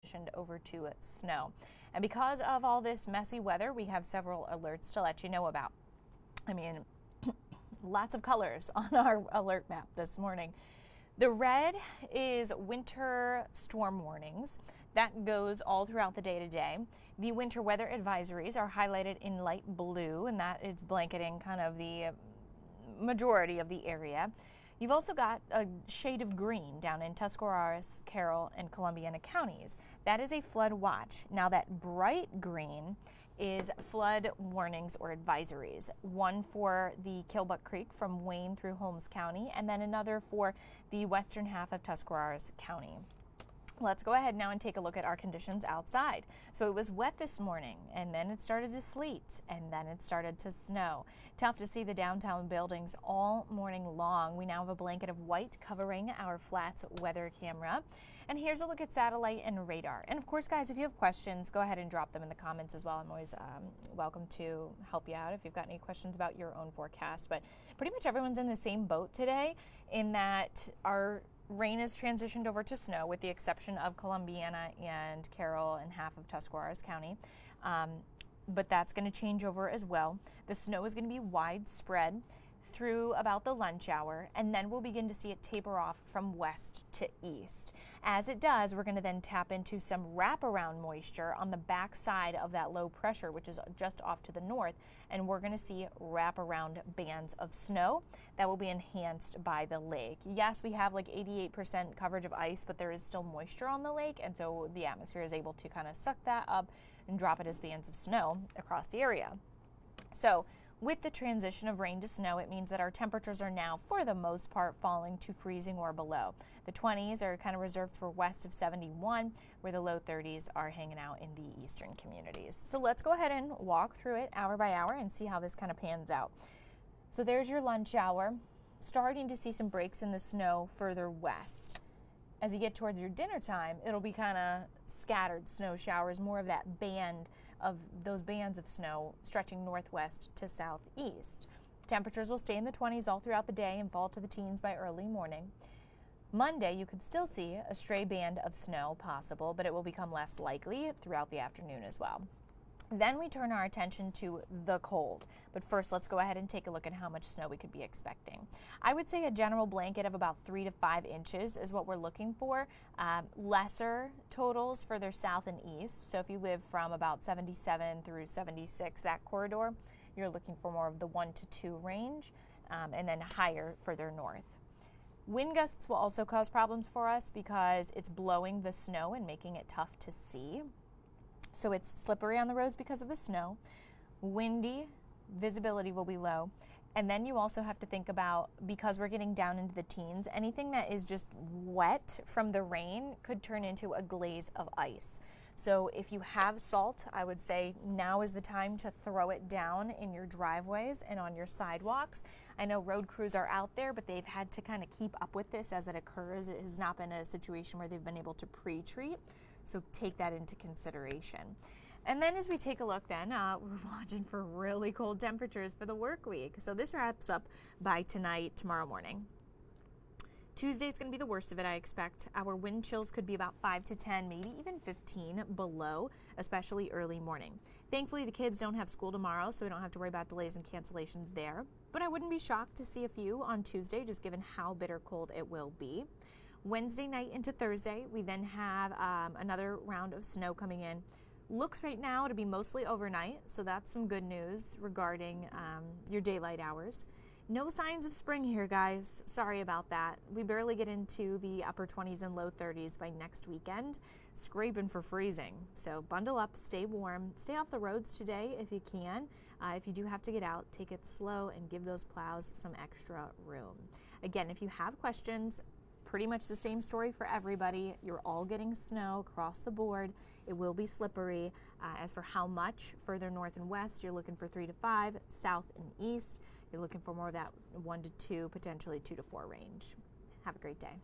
transitioned over to snow. And because of all this messy weather, we have several alerts to let you know about. I mean, lots of colors on our alert map this morning. The red is winter storm warnings. That goes all throughout the day today. The winter weather advisories are highlighted in light blue, and that is blanketing kind of the majority of the area. You've also got a shade of green down in Tuscarawas, Carroll, and Columbiana counties. That is a flood watch. Now that bright green is flood warnings or advisories. One for the Killbuck Creek from Wayne through Holmes County, and then another for the western half of Tuscarawas County. Let's go ahead now and take a look at our conditions outside. So it was wet this morning, and then it started to sleet, and then it started to snow. Tough to see the downtown buildings all morning long. We now have a blanket of white covering our flats weather camera. And here's a look at satellite and radar. And of course, guys, if you have questions, go ahead and drop them in the comments as well. I'm always welcome to help you out if you've got any questions about your own forecast. But pretty much everyone's in the same boat today in that our rain has transitioned over to snow with the exception of Columbiana and Carroll and half of Tuscarawas County. But that's going to change over as well. The snow is going to be widespread through about the lunch hour, and then we'll begin to see it taper off from west to east. As it does, we're going to then tap into some wraparound moisture on the back side of that low pressure, which is just off to the north, and we're going to see wraparound bands of snow that will be enhanced by the lake. Yes, we have like 88% coverage of ice, but there is still moisture on the lake, and so the atmosphere is able to kind of suck that up and drop it as bands of snow across the area. So with the transition of rain to snow, it means that our temperatures are now, for the most part, falling to freezing or below. The 20s are kind of reserved for west of 71, where the low 30s are hanging out in the eastern communities. So let's go ahead and walk through it hour by hour and see how this kind of pans out. So there's your lunch hour. Starting to see some breaks in the snow further west. As you get towards your dinner time, it'll be kind of scattered snow showers, more of that band of those bands of snow stretching northwest to southeast. Temperatures will stay in the 20s all throughout the day and fall to the teens by early morning. Monday, you could still see a stray band of snow possible, but it will become less likely throughout the afternoon as well. Then we turn our attention to the cold. But first, let's go ahead and take a look at how much snow we could be expecting. I would say a general blanket of about 3 to 5 inches is what we're looking for. Lesser totals further south and east. So if you live from about 77 through 76, that corridor, you're looking for more of the 1 to 2 range, and then higher further north. Wind gusts will also cause problems for us because it's blowing the snow and making it tough to see. So it's slippery on the roads because of the snow, windy, visibility will be low. And then you also have to think about, because we're getting down into the teens, anything that is just wet from the rain could turn into a glaze of ice. So if you have salt, I would say now is the time to throw it down in your driveways and on your sidewalks. I know road crews are out there, but they've had to kind of keep up with this as it occurs. It has not been a situation where they've been able to pre-treat. So take that into consideration. And then as we take a look then, we're watching for really cold temperatures for the work week. So this wraps up by tonight, tomorrow morning. Tuesday is going to be the worst of it, I expect. Our wind chills could be about 5 to 10, maybe even 15 below, especially early morning. Thankfully, the kids don't have school tomorrow, so we don't have to worry about delays and cancellations there. But I wouldn't be shocked to see a few on Tuesday, just given how bitter cold it will be. Wednesday night into Thursday, we then have another round of snow coming in. Looks right now to be mostly overnight, so that's some good news regarding your daylight hours. No signs of spring here, guys. Sorry about that. We barely get into the upper 20s and low 30s by next weekend, scraping for freezing. So bundle up, stay warm, stay off the roads today if you can. If you do have to get out, take it slow and give those plows some extra room. Again, if you have questions, pretty much the same story for everybody. You're all getting snow across the board. It will be slippery. As for how much, further north and west, you're looking for 3 to 5. South and east, you're looking for more of that 1 to 2, potentially 2 to 4 range. Have a great day.